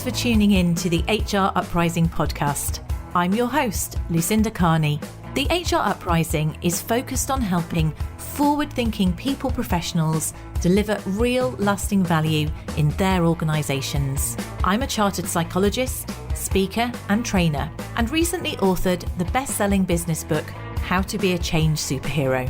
for tuning in to the HR Uprising podcast. I'm your host, Lucinda. The HR Uprising is focused on helping forward-thinking people professionals deliver real lasting value in their organisations. I'm a chartered psychologist, speaker and trainer, and recently authored the best-selling business book, How to Be a Change Superhero.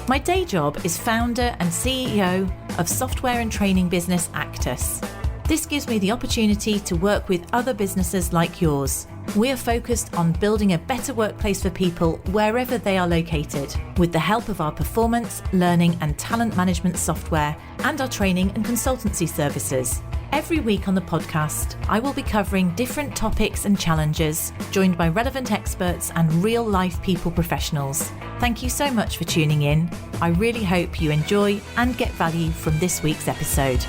My day job is founder and CEO of software and training business Actus. This gives me the opportunity to work with other businesses like yours. We are focused on building a better workplace for people wherever they are located, with the help of our performance, learning and talent management software and our training and consultancy services. Every week on the podcast, I will be covering different topics and challenges, joined by relevant experts and real-life people professionals. Thank you so much for tuning in. I really hope you enjoy and get value from this week's episode.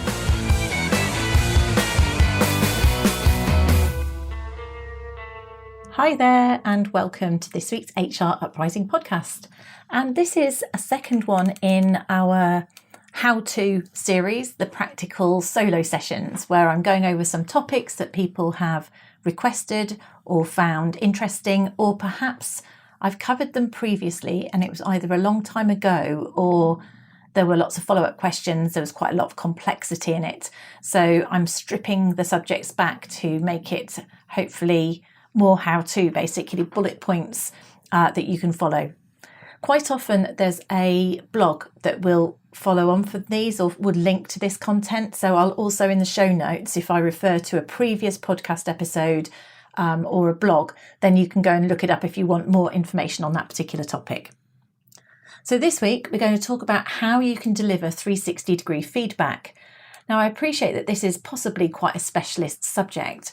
Hi there, and welcome to this week's HR Uprising podcast. And this is a second one in our how-to series, the practical solo sessions, where I'm going over some topics that people have requested or found interesting, or perhaps I've covered them previously and it was either a long time ago or there were lots of follow-up questions. There was quite a lot of complexity in it. So I'm stripping the subjects back to make it hopefully more how-to, basically bullet points that you can follow. Quite often there's a blog that will follow on from these or would link to this content. So I'll also in the show notes, if I refer to a previous podcast episode or a blog, then you can go and look it up if you want more information on that particular topic. So this week we're going to talk about how you can deliver 360-degree feedback. Now I appreciate that this is possibly quite a specialist subject,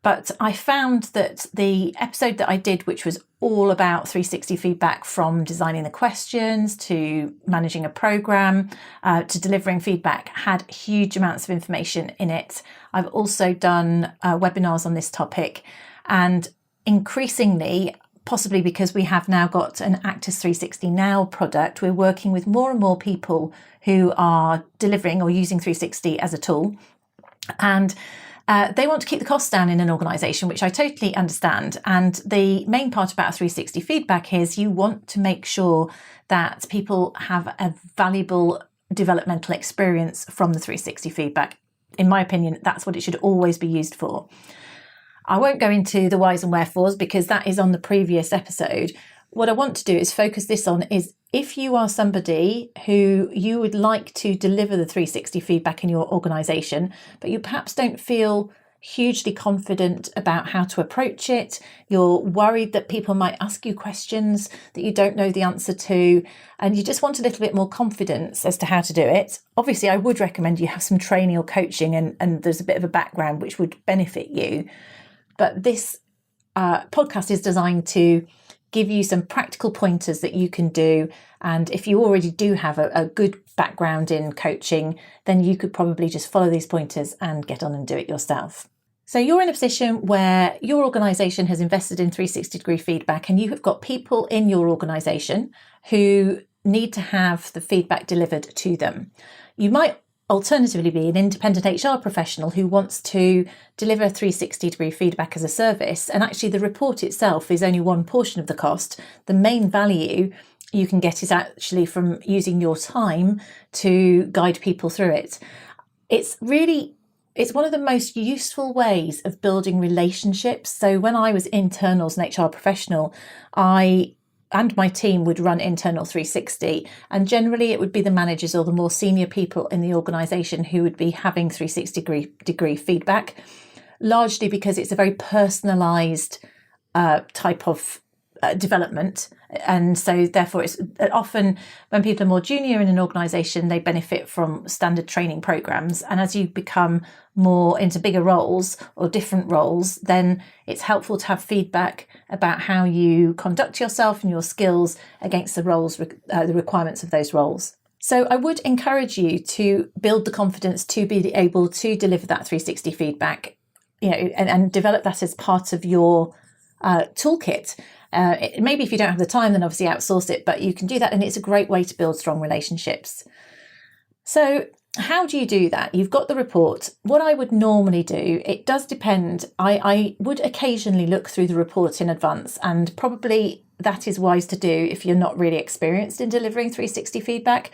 but I found that the episode that I did, which was all about 360 feedback, from designing the questions to managing a program to delivering feedback, had huge amounts of information in it. I've also done webinars on this topic, and increasingly, possibly because we have now got an Actus 360 Now product, we're working with more and more people who are delivering or using 360 as a tool. And they want to keep the costs down in an organisation, which I totally understand. And the main part about 360 feedback is you want to make sure that people have a valuable developmental experience from the 360 feedback. In my opinion, that's what it should always be used for. I won't go into the whys and wherefores because that is on the previous episode. What I want to do is focus this on is if you are somebody who you would like to deliver the 360 feedback in your organisation, but you perhaps don't feel hugely confident about how to approach it, you're worried that people might ask you questions that you don't know the answer to, and you just want a little bit more confidence as to how to do it. Obviously, I would recommend you have some training or coaching and there's a bit of a background which would benefit you. But this podcast is designed to give you some practical pointers that you can do. And if you already do have a good background in coaching, then you could probably just follow these pointers and get on and do it yourself. So you're in a position where your organisation has invested in 360-degree feedback and you have got people in your organisation who need to have the feedback delivered to them. You might alternatively be an independent HR professional who wants to deliver 360-degree feedback as a service, and actually the report itself is only one portion of the cost. The main value you can get is actually from using your time to guide people through it. It's one of the most useful ways of building relationships. So when I was internals and HR professional, I and my team would run internal 360, and generally it would be the managers or the more senior people in the organisation who would be having 360-degree feedback, largely because it's a very personalised type of development. And so therefore it's often when people are more junior in an organisation, they benefit from standard training programs. And as you become more into bigger roles or different roles, then it's helpful to have feedback about how you conduct yourself and your skills against the roles, the requirements of those roles. So I would encourage you to build the confidence to be able to deliver that 360 feedback, and develop that as part of your toolkit. Maybe if you don't have the time, then obviously outsource it, but you can do that, and it's a great way to build strong relationships. So how do you do that? You've got the report. What I would normally do, it does depend. I would occasionally look through the report in advance, and probably that is wise to do if you're not really experienced in delivering 360 feedback.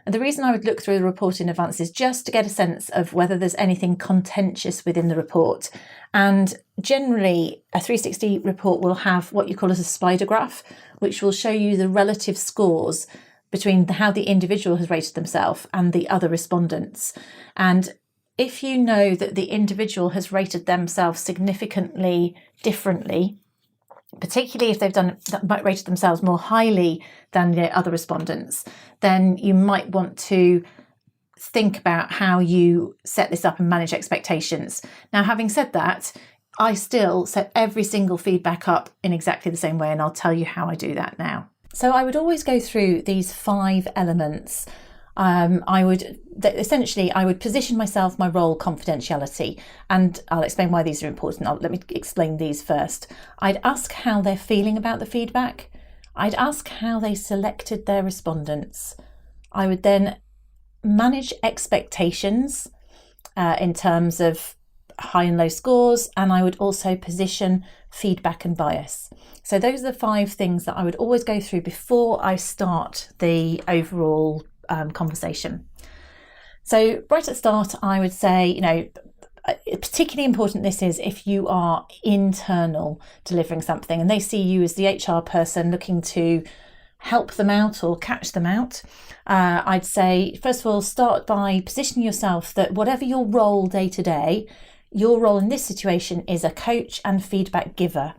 And the reason I would look through the report in advance is just to get a sense of whether there's anything contentious within the report. And generally, a 360 report will have what you call as a spider graph, which will show you the relative scores between how the individual has rated themselves and the other respondents. And if you know that the individual has rated themselves significantly differently, particularly if they've rated themselves more highly than the other respondents, then you might want to think about how you set this up and manage expectations. Now, having said that, I still set every single feedback up in exactly the same way, and I'll tell you how I do that now. So I would always go through these 5 elements. I would position myself, my role, confidentiality, and I'll explain why these are important. Let me explain these first. I'd ask how they're feeling about the feedback. I'd ask how they selected their respondents. I would then manage expectations in terms of high and low scores, and I would also position feedback and bias. So those are the 5 things that I would always go through before I start the overall conversation. So right at the start, I would say, particularly important this is if you are internal delivering something and they see you as the HR person looking to help them out or catch them out. I'd say, first of all, start by positioning yourself that whatever your role day to day, your role in this situation is a coach and feedback giver.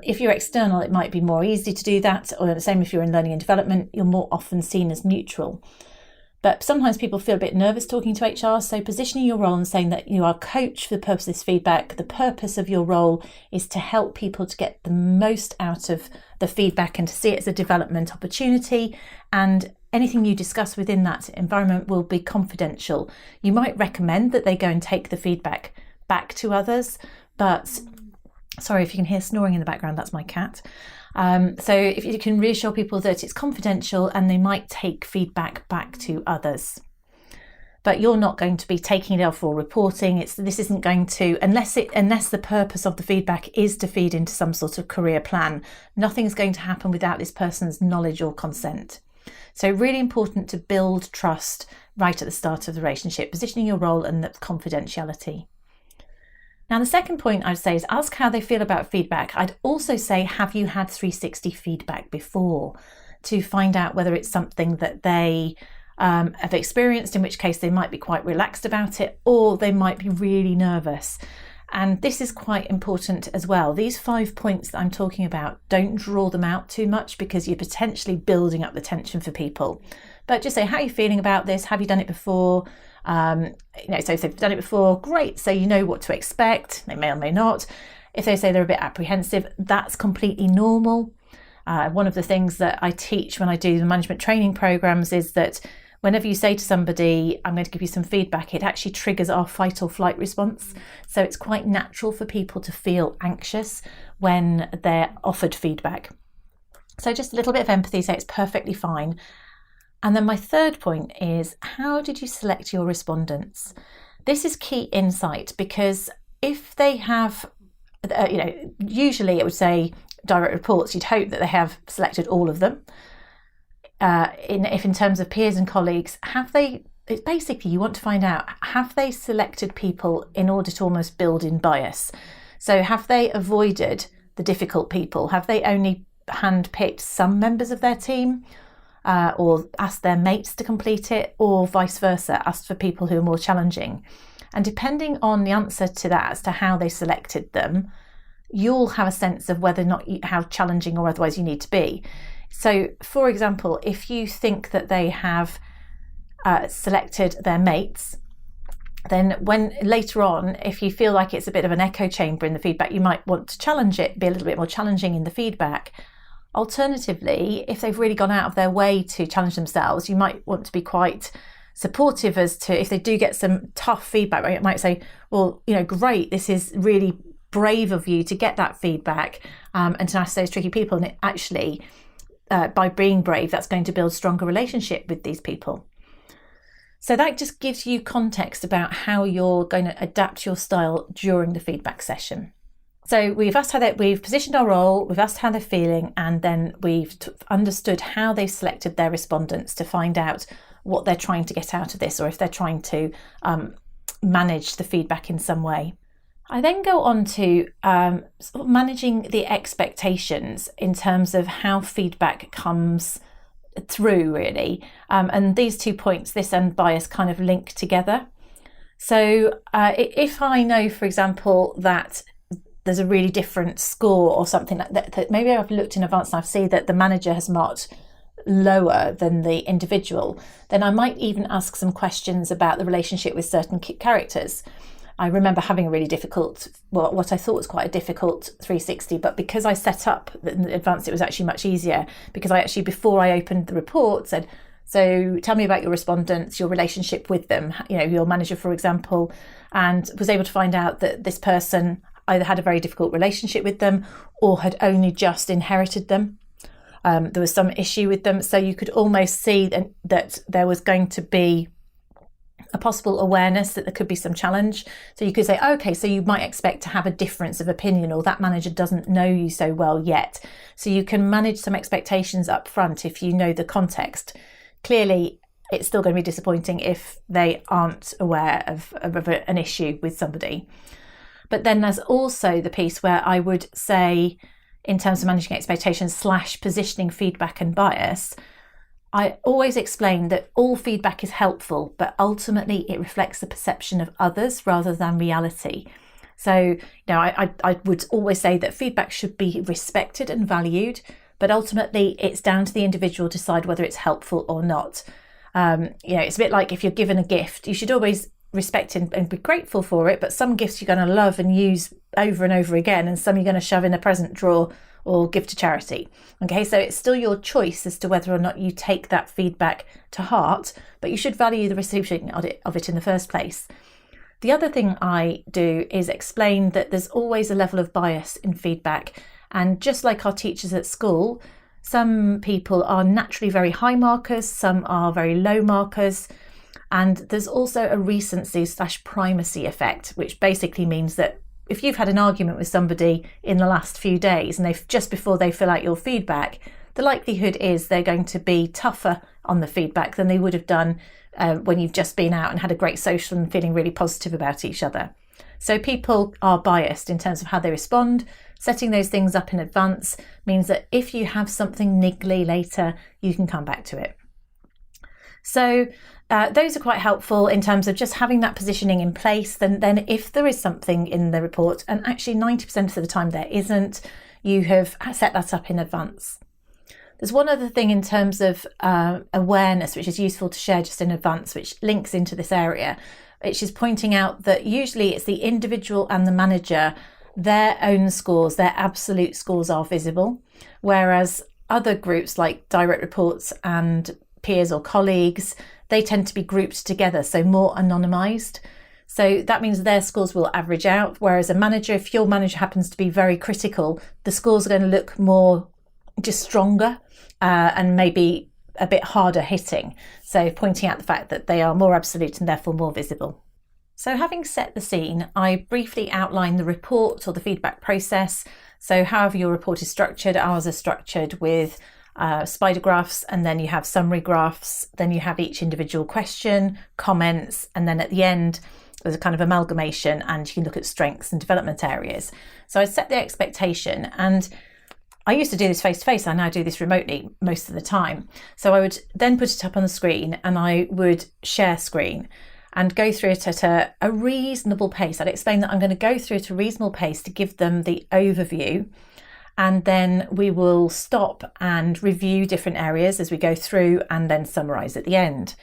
If you're external, it might be more easy to do that, or the same if you're in learning and development, you're more often seen as neutral. But sometimes people feel a bit nervous talking to HR, so positioning your role and saying that you are a coach for the purpose of this feedback, the purpose of your role is to help people to get the most out of the feedback and to see it as a development opportunity, and anything you discuss within that environment will be confidential. You might recommend that they go and take the feedback back to others, but sorry if you can hear snoring in the background, that's my cat. So if you can reassure people that it's confidential and they might take feedback back to others. But you're not going to be taking it off or reporting. This isn't going to, unless the purpose of the feedback is to feed into some sort of career plan, nothing's going to happen without this person's knowledge or consent. So really important to build trust right at the start of the relationship, positioning your role and the confidentiality. Now, the second point I'd say is ask how they feel about feedback. I'd also say, have you had 360 feedback before, to find out whether it's something that they have experienced, in which case they might be quite relaxed about it, or they might be really nervous. And this is quite important as well. These 5 points that I'm talking about, don't draw them out too much because you're potentially building up the tension for people. But just say, how are you feeling about this? Have you done it before? So if they've done it before, great. So you know what to expect. They may or may not. If they say they're a bit apprehensive, that's completely normal. One of the things that I teach when I do the management training programs is that whenever you say to somebody, I'm going to give you some feedback, it actually triggers our fight or flight response. So it's quite natural for people to feel anxious when they're offered feedback. So just a little bit of empathy, say it's perfectly fine. And then my third point is, how did you select your respondents? This is key insight, because if they have, usually it would say direct reports, you'd hope that they have selected all of them. If in terms of peers and colleagues, it's basically you want to find out, have they selected people in order to almost build in bias? So have they avoided the difficult people? Have they only handpicked some members of their team? Or asked their mates to complete it, or vice versa, asked for people who are more challenging. And depending on the answer to that as to how they selected them, you'll have a sense of whether or not how challenging or otherwise you need to be. So, for example, if you think that they have selected their mates, then when later on, if you feel like it's a bit of an echo chamber in the feedback, you might want to challenge it, be a little bit more challenging in the feedback. Alternatively, if they've really gone out of their way to challenge themselves, you might want to be quite supportive as to, if they do get some tough feedback, right? You might say, well, great, this is really brave of you to get that feedback and to ask those tricky people. And it actually, by being brave, that's going to build stronger relationship with these people. So that just gives you context about how you're going to adapt your style during the feedback session. So we've positioned our role, we've asked how they're feeling, and then we've understood how they've selected their respondents to find out what they're trying to get out of this, or if they're trying to manage the feedback in some way. I then go on to sort of managing the expectations in terms of how feedback comes through, really. And these 2 points, this and bias, kind of link together. So if I know, for example, that there's a really different score or something like that maybe I've looked in advance and I've seen that the manager has marked lower than the individual, then I might even ask some questions about the relationship with certain characters. I remember having a really difficult, what I thought was quite a difficult 360, but because I set up in advance, it was actually much easier, because I actually, before I opened the report, said, so tell me about your respondents, your relationship with them, your manager, for example, and was able to find out that this person either had a very difficult relationship with them or had only just inherited them. There was some issue with them. So you could almost see that there was going to be a possible awareness that there could be some challenge. So you could say, okay, so you might expect to have a difference of opinion, or that manager doesn't know you so well yet. So you can manage some expectations up front if you know the context. Clearly, it's still going to be disappointing if they aren't aware of an issue with somebody. But then there's also the piece where I would say, in terms of managing expectations / positioning feedback and bias, I always explain that all feedback is helpful, but ultimately it reflects the perception of others rather than reality. So, I would always say that feedback should be respected and valued, but ultimately it's down to the individual to decide whether it's helpful or not. It's a bit like if you're given a gift, you should always respect and be grateful for it, but some gifts you're going to love and use over and over again, and some you're going to shove in a present drawer or give to charity. Okay, so it's still your choice as to whether or not you take that feedback to heart, but you should value the recipient of it in the first place. The other thing I do is explain that there's always a level of bias in feedback, and just like our teachers at school, some people are naturally very high markers, some are very low markers. And there's also a recency / primacy effect, which basically means that if you've had an argument with somebody in the last few days and just before they fill out your feedback, the likelihood is they're going to be tougher on the feedback than they would have done when you've just been out and had a great social and feeling really positive about each other. So people are biased in terms of how they respond. Setting those things up in advance means that if you have something niggly later, you can come back to it. So those are quite helpful in terms of just having that positioning in place. Then if there is something in the report, and actually 90% of the time there isn't, you have set that up in advance. There's one other thing in terms of awareness, which is useful to share just in advance, which links into this area, which is pointing out that usually it's the individual and the manager, their own scores, their absolute scores are visible, whereas other groups like direct reports and peers or colleagues, they tend to be grouped together, so more anonymised. So that means their scores will average out, whereas a manager, if your manager happens to be very critical, the scores are going to look more just stronger and maybe a bit harder hitting. So pointing out the fact that they are more absolute and therefore more visible. So having set the scene, I briefly outline the report or the feedback process. So however your report is structured, ours are structured with spider graphs, and then you have summary graphs, then you have each individual question, comments, and then at the end there's a kind of amalgamation, and you can look at strengths and development areas. So I set the expectation, and I used to do this face to face. I now do this remotely most of the time. So I would then put it up on the screen, and I would share screen and go through it at a reasonable pace. I'd explain that I'm going to go through it at a reasonable pace to give them the overview. And then we will stop and review different areas as we go through and then summarise at the end.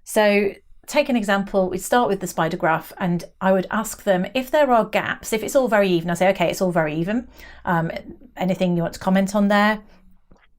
So take an example, we'd start with the spider graph, and I would ask them if there are gaps. If it's all very even, I say, okay, it's all very even. Anything you want to comment on there?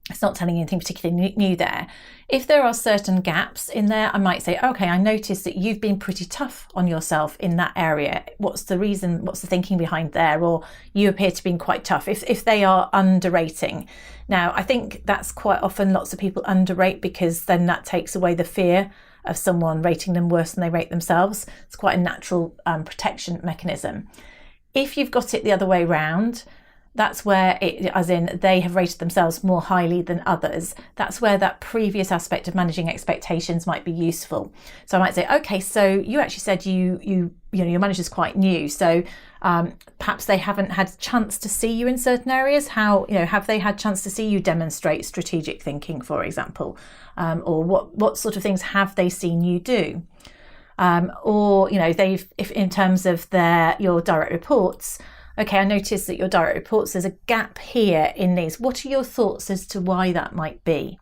It's not telling you anything particularly new there. If there are certain gaps in there, I might say, okay, I noticed that you've been pretty tough on yourself in that area. What's the reason? What's the thinking behind there? Or you appear to be quite tough. If they are underrating. Now, I think that's quite often lots of people underrate, because then that takes away the fear of someone rating them worse than they rate themselves. It's quite a natural protection mechanism. If you've got it the other way round, that's where as in they have rated themselves more highly than others. That's where that previous aspect of managing expectations might be useful. So I might say, okay, so you actually said you know your manager's quite new, so perhaps they haven't had a chance to see you in certain areas. Have they had chance to see you demonstrate strategic thinking, for example, or what sort of things have they seen you do? Or if in terms of your direct reports. Okay, I noticed that your direct reports, there's a gap here in these. What are your thoughts as to why that might be?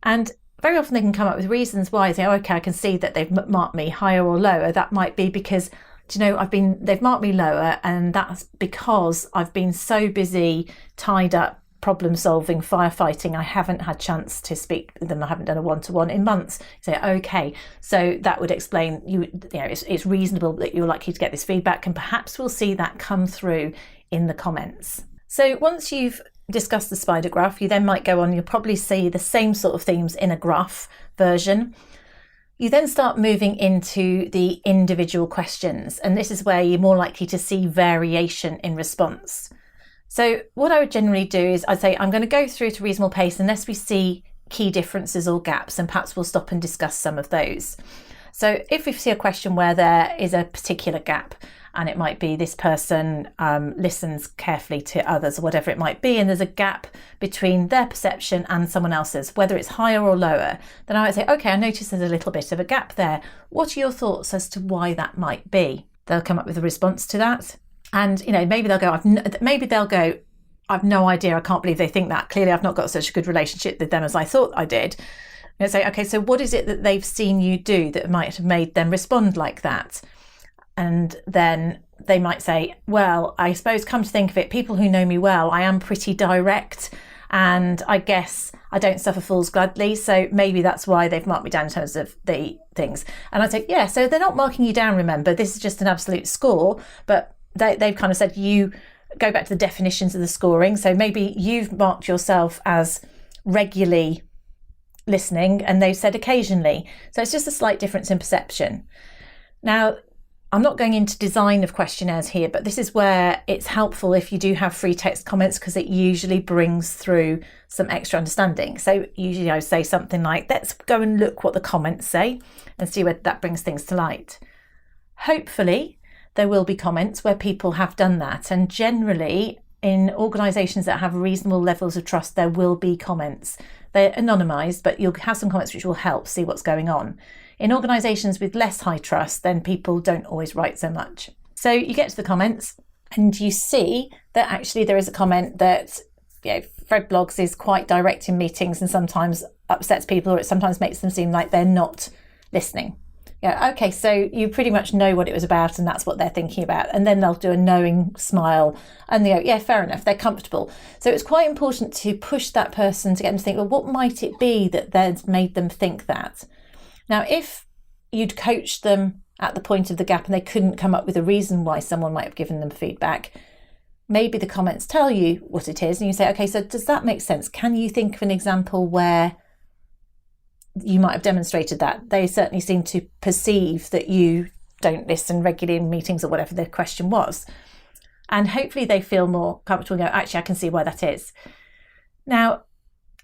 And very often they can come up with reasons why. They say, okay, I can see that they've marked me higher or lower. That might be because, they've marked me lower, and that's because I've been so busy, tied up, problem solving, firefighting, I haven't had chance to speak with them. I haven't done a one-to-one in months. Say, okay, so that would explain it's reasonable that you're likely to get this feedback, and perhaps we'll see that come through in the comments. So once you've discussed the spider graph, you then might go on, you'll probably see the same sort of themes in a graph version. You then start moving into the individual questions, and this is where you're more likely to see variation in response. So what I would generally do is I'd say I'm going to go through at a reasonable pace unless we see key differences or gaps, and perhaps we'll stop and discuss some of those. So if we see a question where there is a particular gap, and it might be this person listens carefully to others or whatever it might be, and there's a gap between their perception and someone else's, whether it's higher or lower, then I might say, okay, I notice there's a little bit of a gap there. What are your thoughts as to why that might be? They'll come up with a response to that. And, maybe they'll go, I've no idea. I can't believe they think that. Clearly, I've not got such a good relationship with them as I thought I did. And say, okay, so what is it that they've seen you do that might have made them respond like that? And then they might say, well, I suppose come to think of it, people who know me well, I am pretty direct, and I guess I don't suffer fools gladly. So maybe that's why they've marked me down in terms of the things. And I'd say, yeah, so they're not marking you down, remember, this is just an absolute score, but they've kind of said you go back to the definitions of the scoring. So maybe you've marked yourself as regularly listening, and they've said occasionally. So it's just a slight difference in perception. Now, I'm not going into design of questionnaires here, but this is where it's helpful if you do have free text comments, because it usually brings through some extra understanding. So usually I would say something like, let's go and look what the comments say and see whether that brings things to light. Hopefully, there will be comments where people have done that. And generally, in organisations that have reasonable levels of trust, there will be comments. They're anonymised, but you'll have some comments which will help see what's going on. In organisations with less high trust, then people don't always write so much. So you get to the comments and you see that actually there is a comment that, Fred Blogs is quite direct in meetings and sometimes upsets people, or it sometimes makes them seem like they're not listening. Yeah, okay, so you pretty much know what it was about and that's what they're thinking about. And then they'll do a knowing smile and they go, yeah, fair enough, they're comfortable. So it's quite important to push that person to get them to think, well, what might it be that that's made them think that? Now, if you'd coached them at the point of the gap and they couldn't come up with a reason why someone might have given them feedback, maybe the comments tell you what it is and you say, okay, so does that make sense? Can you think of an example where you might have demonstrated that? They certainly seem to perceive that you don't listen regularly in meetings or whatever the question was. And hopefully they feel more comfortable and go, actually, I can see why that is. Now,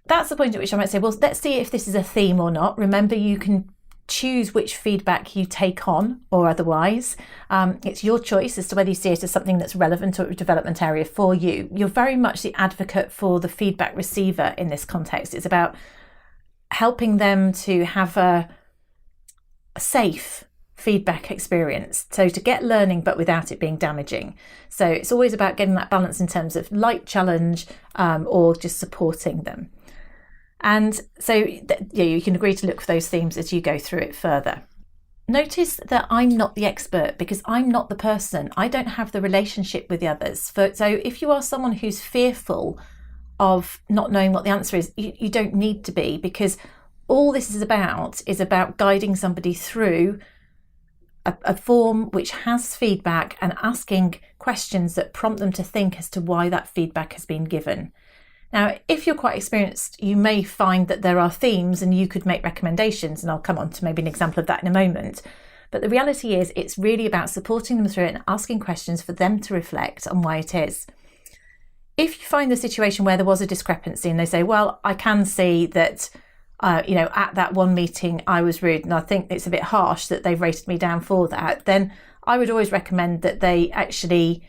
that's the point at which I might say, well, let's see if this is a theme or not. Remember, you can choose which feedback you take on or otherwise. It's your choice as to whether you see it as something that's relevant or a development area for you. You're very much the advocate for the feedback receiver in this context. It's about helping them to have a safe feedback experience. So to get learning, but without it being damaging. So it's always about getting that balance in terms of light challenge or just supporting them. And so you can agree to look for those themes as you go through it further. Notice that I'm not the expert because I'm not the person. I don't have the relationship with the others. So if you are someone who's fearful of not knowing what the answer is, you don't need to be, because all this is about guiding somebody through a form which has feedback and asking questions that prompt them to think as to why that feedback has been given. Now, if you're quite experienced, you may find that there are themes and you could make recommendations, and I'll come on to maybe an example of that in a moment. But the reality is it's really about supporting them through it and asking questions for them to reflect on why it is. If you find the situation where there was a discrepancy and they say, well, I can see that, at that one meeting I was rude and I think it's a bit harsh that they've rated me down for that, then I would always recommend that they actually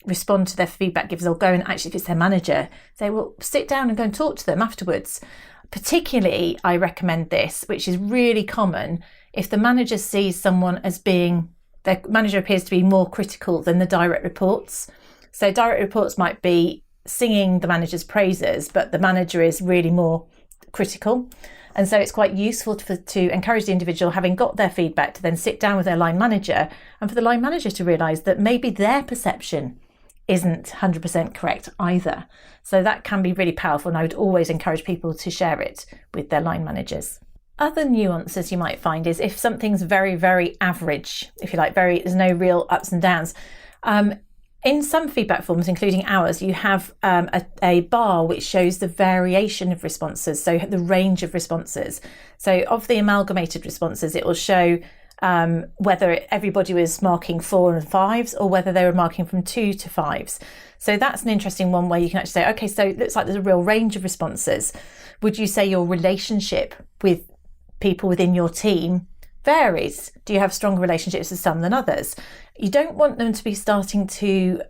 respond to their feedback givers, or go and actually, if it's their manager, say, well, sit down and go and talk to them afterwards. Particularly, I recommend this, which is really common, if the manager sees someone as being, their manager appears to be more critical than the direct reports. So direct reports might be singing the manager's praises, but the manager is really more critical. And so it's quite useful to encourage the individual, having got their feedback, to then sit down with their line manager, and for the line manager to realise that maybe their perception isn't 100% correct either. So that can be really powerful, and I would always encourage people to share it with their line managers. Other nuances you might find is if something's very, very average, if you like, there's no real ups and downs. In some feedback forms, including ours, you have a bar which shows the variation of responses, so the range of responses. So of the amalgamated responses, it will show whether everybody was marking 4 and 5s or whether they were marking from 2 to 5s. So that's an interesting one where you can actually say, okay, so it looks like there's a real range of responses. Would you say your relationship with people within your team varies? Do you have stronger relationships with some than others? You don't want them to be starting to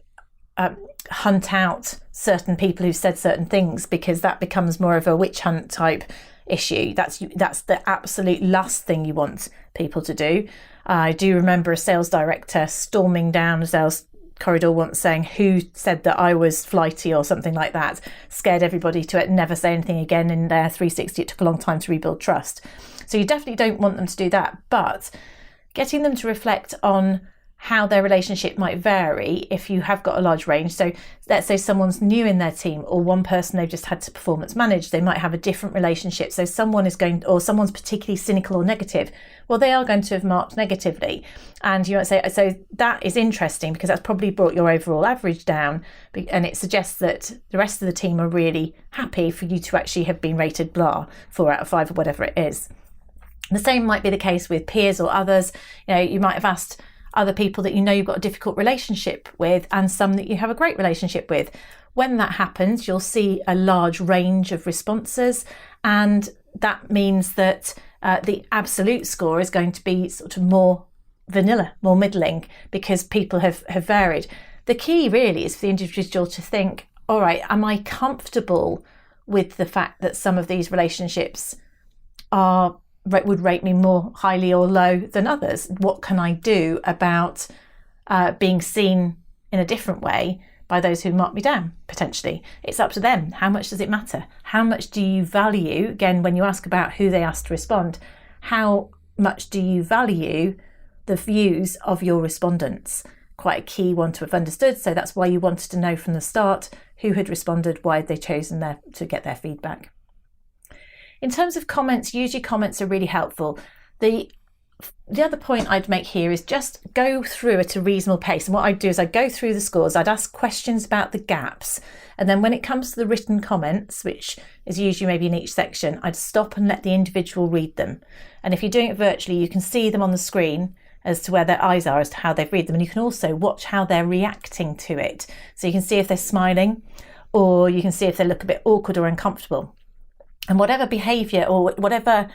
hunt out certain people who've said certain things, because that becomes more of a witch hunt type issue. That's the absolute last thing you want people to do. I do remember a sales director storming down a sales corridor once saying, who said that I was flighty or something like that, scared everybody to never say anything again in their 360. It took a long time to rebuild trust. So you definitely don't want them to do that, but getting them to reflect on how their relationship might vary if you have got a large range. So let's say someone's new in their team, or one person they've just had to performance manage, they might have a different relationship. So someone's particularly cynical or negative. Well, they are going to have marked negatively. And you might say, so that is interesting because that's probably brought your overall average down. And it suggests that the rest of the team are really happy for you to actually have been rated blah, 4 out of 5 or whatever it is. The same might be the case with peers or others. You might have asked other people that you've got a difficult relationship with and some that you have a great relationship with. When that happens, you'll see a large range of responses, and that means that the absolute score is going to be sort of more vanilla, more middling, because people have varied. The key really is for the individual to think, all right, am I comfortable with the fact that some of these relationships would rate me more highly or low than others? What can I do about being seen in a different way by those who mark me down, potentially? It's up to them. How much does it matter? How much do you value, again, when you ask about who they asked to respond, how much do you value the views of your respondents? Quite a key one to have understood. So that's why you wanted to know from the start who had responded, why they'd chosen to get their feedback. In terms of comments, usually comments are really helpful. The other point I'd make here is just go through at a reasonable pace. And what I'd do is I'd go through the scores, I'd ask questions about the gaps. And then when it comes to the written comments, which is usually maybe in each section, I'd stop and let the individual read them. And if you're doing it virtually, you can see them on the screen as to where their eyes are, as to how they've read them. And you can also watch how they're reacting to it. So you can see if they're smiling, or you can see if they look a bit awkward or uncomfortable. And whatever behaviour or whatever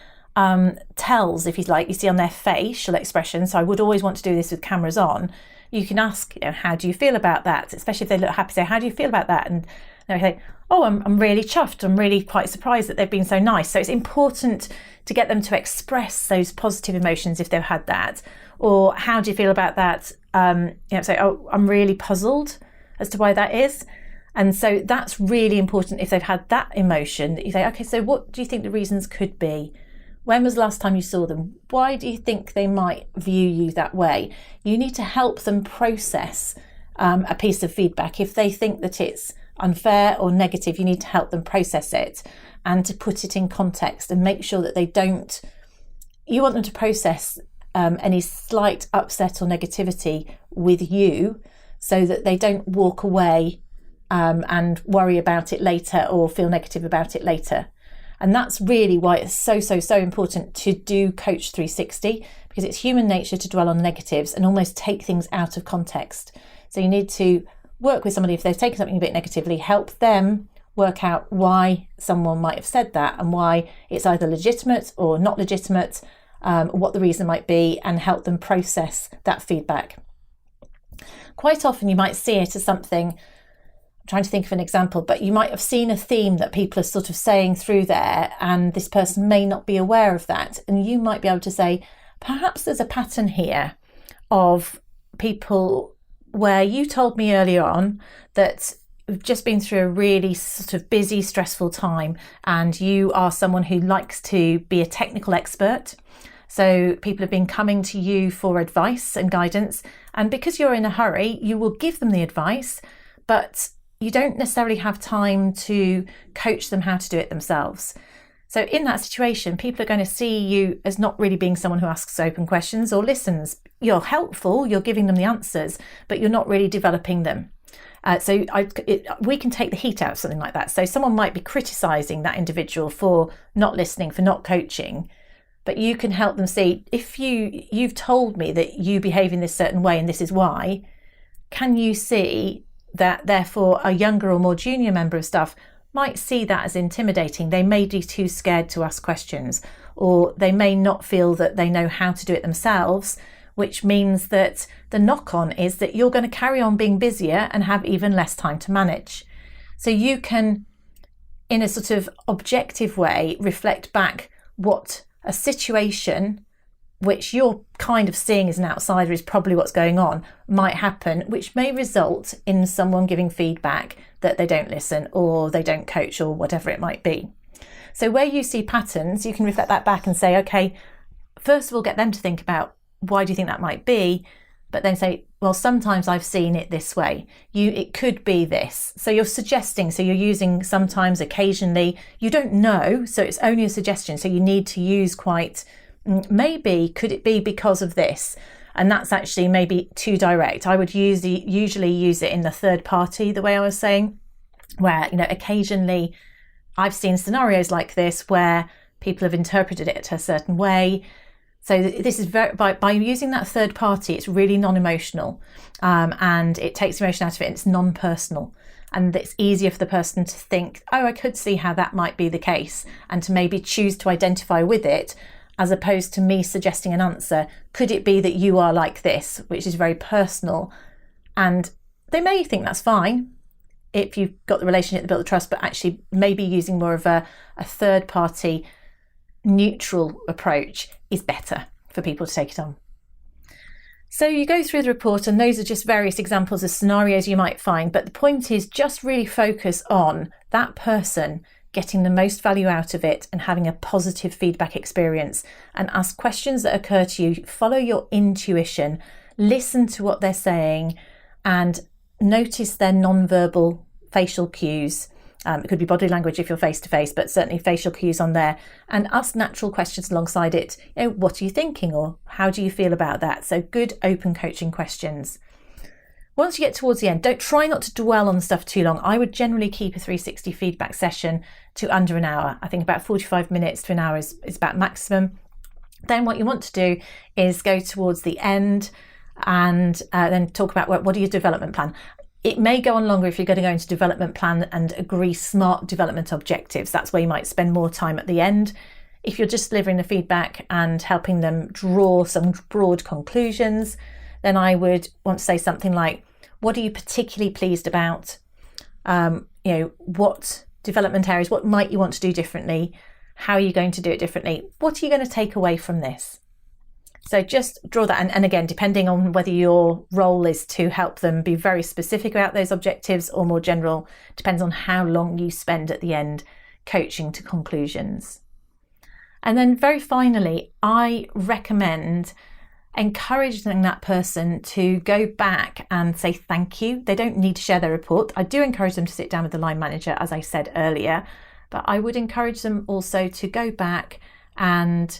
tells, if you like, you see on their facial expression. So I would always want to do this with cameras on. You can ask, how do you feel about that? Especially if they look happy, say, how do you feel about that? And they say, oh, I'm really chuffed. I'm really quite surprised that they've been so nice. So it's important to get them to express those positive emotions if they've had that. Or how do you feel about that? Say, oh, I'm really puzzled as to why that is. And so that's really important if they've had that emotion, that you say, okay, so what do you think the reasons could be? When was the last time you saw them? Why do you think they might view you that way? You need to help them process a piece of feedback. If they think that it's unfair or negative, you need to help them process it and to put it in context and make sure that you want them to process any slight upset or negativity with you so that they don't walk away and worry about it later or feel negative about it later. And that's really why it's so important to do Coach 360, because it's human nature to dwell on negatives and almost take things out of context. So you need to work with somebody if they've taken something a bit negatively, help them work out why someone might have said that and why it's either legitimate or not legitimate, what the reason might be, and help them process that feedback. Quite often you might see it as something, trying to think of an example, but you might have seen a theme that people are sort of saying through there, and this person may not be aware of that. And you might be able to say, perhaps there's a pattern here of people where you told me earlier on that we've just been through a really sort of busy, stressful time, and you are someone who likes to be a technical expert. So people have been coming to you for advice and guidance, and because you're in a hurry, you will give them the advice, but you don't necessarily have time to coach them how to do it themselves. So in that situation, people are going to see you as not really being someone who asks open questions or listens. You're helpful, you're giving them the answers, but you're not really developing them. We can take the heat out of something like that. So someone might be criticising that individual for not listening, for not coaching, but you can help them see, if you've told me that you behave in this certain way and this is why, can you see that therefore a younger or more junior member of staff might see that as intimidating? They may be too scared to ask questions, or they may not feel that they know how to do it themselves, which means that the knock-on is that you're going to carry on being busier and have even less time to manage. So you can, in a sort of objective way, reflect back what a situation which you're kind of seeing as an outsider is probably what's going on, might happen, which may result in someone giving feedback that they don't listen or they don't coach or whatever it might be. So where you see patterns, you can reflect that back and say, okay, first of all, get them to think about, why do you think that might be? But then say, well, sometimes I've seen it this way. It could be this. So you're suggesting, so you're using sometimes, occasionally, you don't know, so it's only a suggestion. So you need to use quite, maybe, could it be because of this? And that's actually maybe too direct. I would usually use it in the third party, the way I was saying, where, occasionally I've seen scenarios like this where people have interpreted it a certain way. So this is by using that third party, it's really non-emotional, and it takes emotion out of it, and it's non-personal. And it's easier for the person to think, oh, I could see how that might be the case, and to maybe choose to identify with it, as opposed to me suggesting an answer. Could it be that you are like this, which is very personal? And they may think that's fine if you've got the relationship, built the trust, but actually maybe using more of a third party neutral approach is better for people to take it on. So you go through the report, and those are just various examples of scenarios you might find, but the point is just really focus on that person getting the most value out of it and having a positive feedback experience, and ask questions that occur to you. Follow your intuition, listen to what they're saying, and notice their non-verbal facial cues. It could be body language if you're face to face, but certainly facial cues on there, and ask natural questions alongside it. What are you thinking, or how do you feel about that? So good open coaching questions. Once you get towards the end, don't try not to dwell on stuff too long. I would generally keep a 360 feedback session to under an hour. I think about 45 minutes to an hour is about maximum. Then what you want to do is go towards the end and then talk about what are your development plan. It may go on longer if you're going to go into development plan and agree smart development objectives. That's where you might spend more time at the end. If you're just delivering the feedback and helping them draw some broad conclusions, then I would want to say something like, what are you particularly pleased about? What development areas, what might you want to do differently? How are you going to do it differently? What are you going to take away from this? So just draw that. And again, depending on whether your role is to help them be very specific about those objectives or more general, depends on how long you spend at the end coaching to conclusions. And then very finally, I recommend encouraging that person to go back and say thank you. They don't need to share their report. I do encourage them to sit down with the line manager, as I said earlier, but I would encourage them also to go back and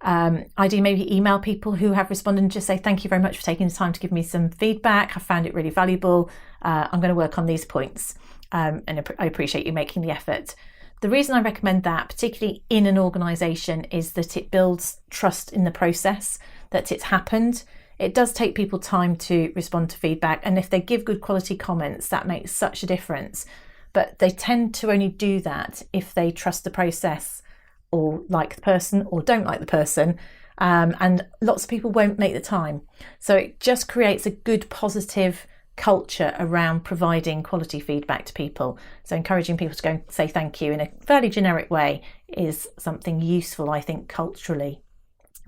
Ideally, maybe email people who have responded and just say, thank you very much for taking the time to give me some feedback. I found it really valuable. I'm going to work on these points. And I appreciate you making the effort. The reason I recommend that, particularly in an organisation, is that it builds trust in the process, that it's happened. It does take people time to respond to feedback. And if they give good quality comments, that makes such a difference. But they tend to only do that if they trust the process or like the person or don't like the person. And lots of people won't make the time. So it just creates a good positive culture around providing quality feedback to people. So encouraging people to go and say thank you in a fairly generic way is something useful, I think, culturally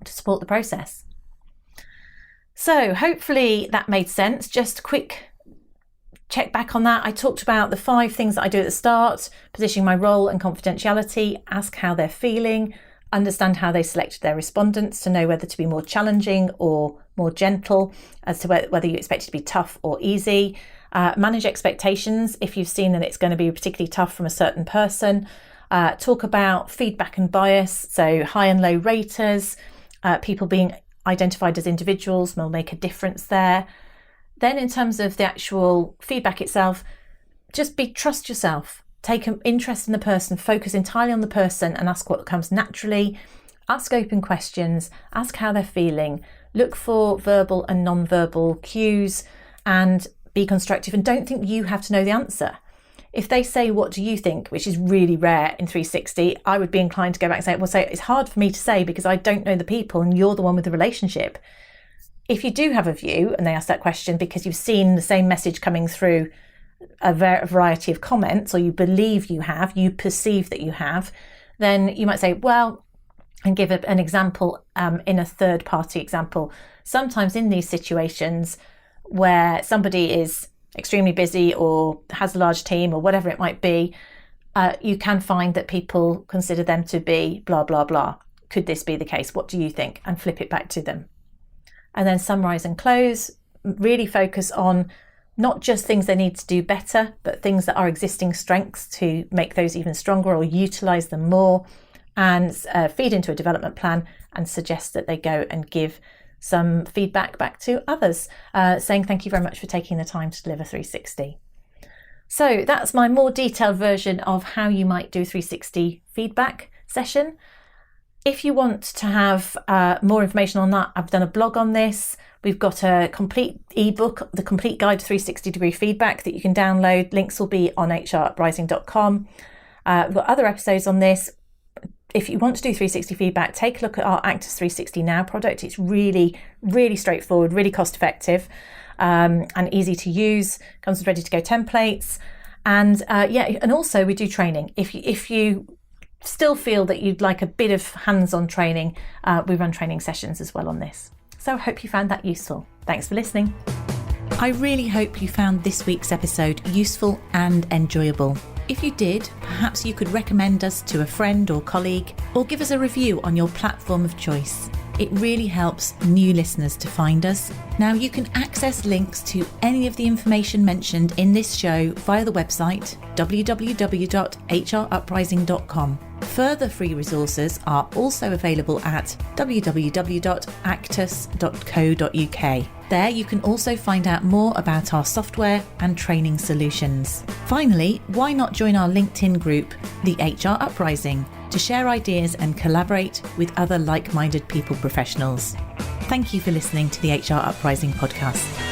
to support the process. So hopefully that made sense. Just a quick check back on that. I talked about the 5 things that I do at the start: positioning my role and confidentiality, ask how they're feeling, understand how they selected their respondents to know whether to be more challenging or more gentle, as to whether you expect it to be tough or easy, manage expectations if you've seen that it's going to be particularly tough from a certain person, talk about feedback and bias, so high and low raters, people being identified as individuals will make a difference there. Then in terms of the actual feedback itself, just trust yourself. Take an interest in the person, focus entirely on the person and ask what comes naturally. Ask open questions, ask how they're feeling, look for verbal and non-verbal cues and be constructive, and don't think you have to know the answer. If they say, what do you think, which is really rare in 360, I would be inclined to go back and say, it's hard for me to say because I don't know the people and you're the one with the relationship. If you do have a view and they ask that question because you've seen the same message coming through a variety of comments, or you believe you perceive that you have, then you might say, well, and give an example in a third party example. Sometimes in these situations where somebody is extremely busy or has a large team or whatever it might be, you can find that people consider them to be blah, blah, blah. Could this be the case? What do you think? And flip it back to them. And then summarize and close, really focus on not just things they need to do better, but things that are existing strengths to make those even stronger or utilize them more, and feed into a development plan and suggest that they go and give some feedback back to others, saying thank you very much for taking the time to deliver 360. So that's my more detailed version of how you might do 360 feedback session. If you want to have more information on that, I've done a blog on this. We've got a complete ebook, The Complete Guide to 360 Degree Feedback, that you can download. Links will be on hruprising.com. We've got other episodes on this. If you want to do 360 feedback, take a look at our Actus 360 Now product. It's really, really straightforward, really cost effective, and easy to use. Comes with ready to go templates. And and also we do training. If you still feel that you'd like a bit of hands-on training, we run training sessions as well on this. So I hope you found that useful. Thanks for listening. I really hope you found this week's episode useful and enjoyable. If you did, perhaps you could recommend us to a friend or colleague, or give us a review on your platform of choice. It really helps new listeners to find us. Now you can access links to any of the information mentioned in this show via the website www.hruprising.com. Further free resources are also available at www.actus.co.uk. There you can also find out more about our software and training solutions. Finally, why not join our LinkedIn group, the HR Uprising, to share ideas and collaborate with other like-minded people professionals. Thank you for listening to the HR Uprising podcast.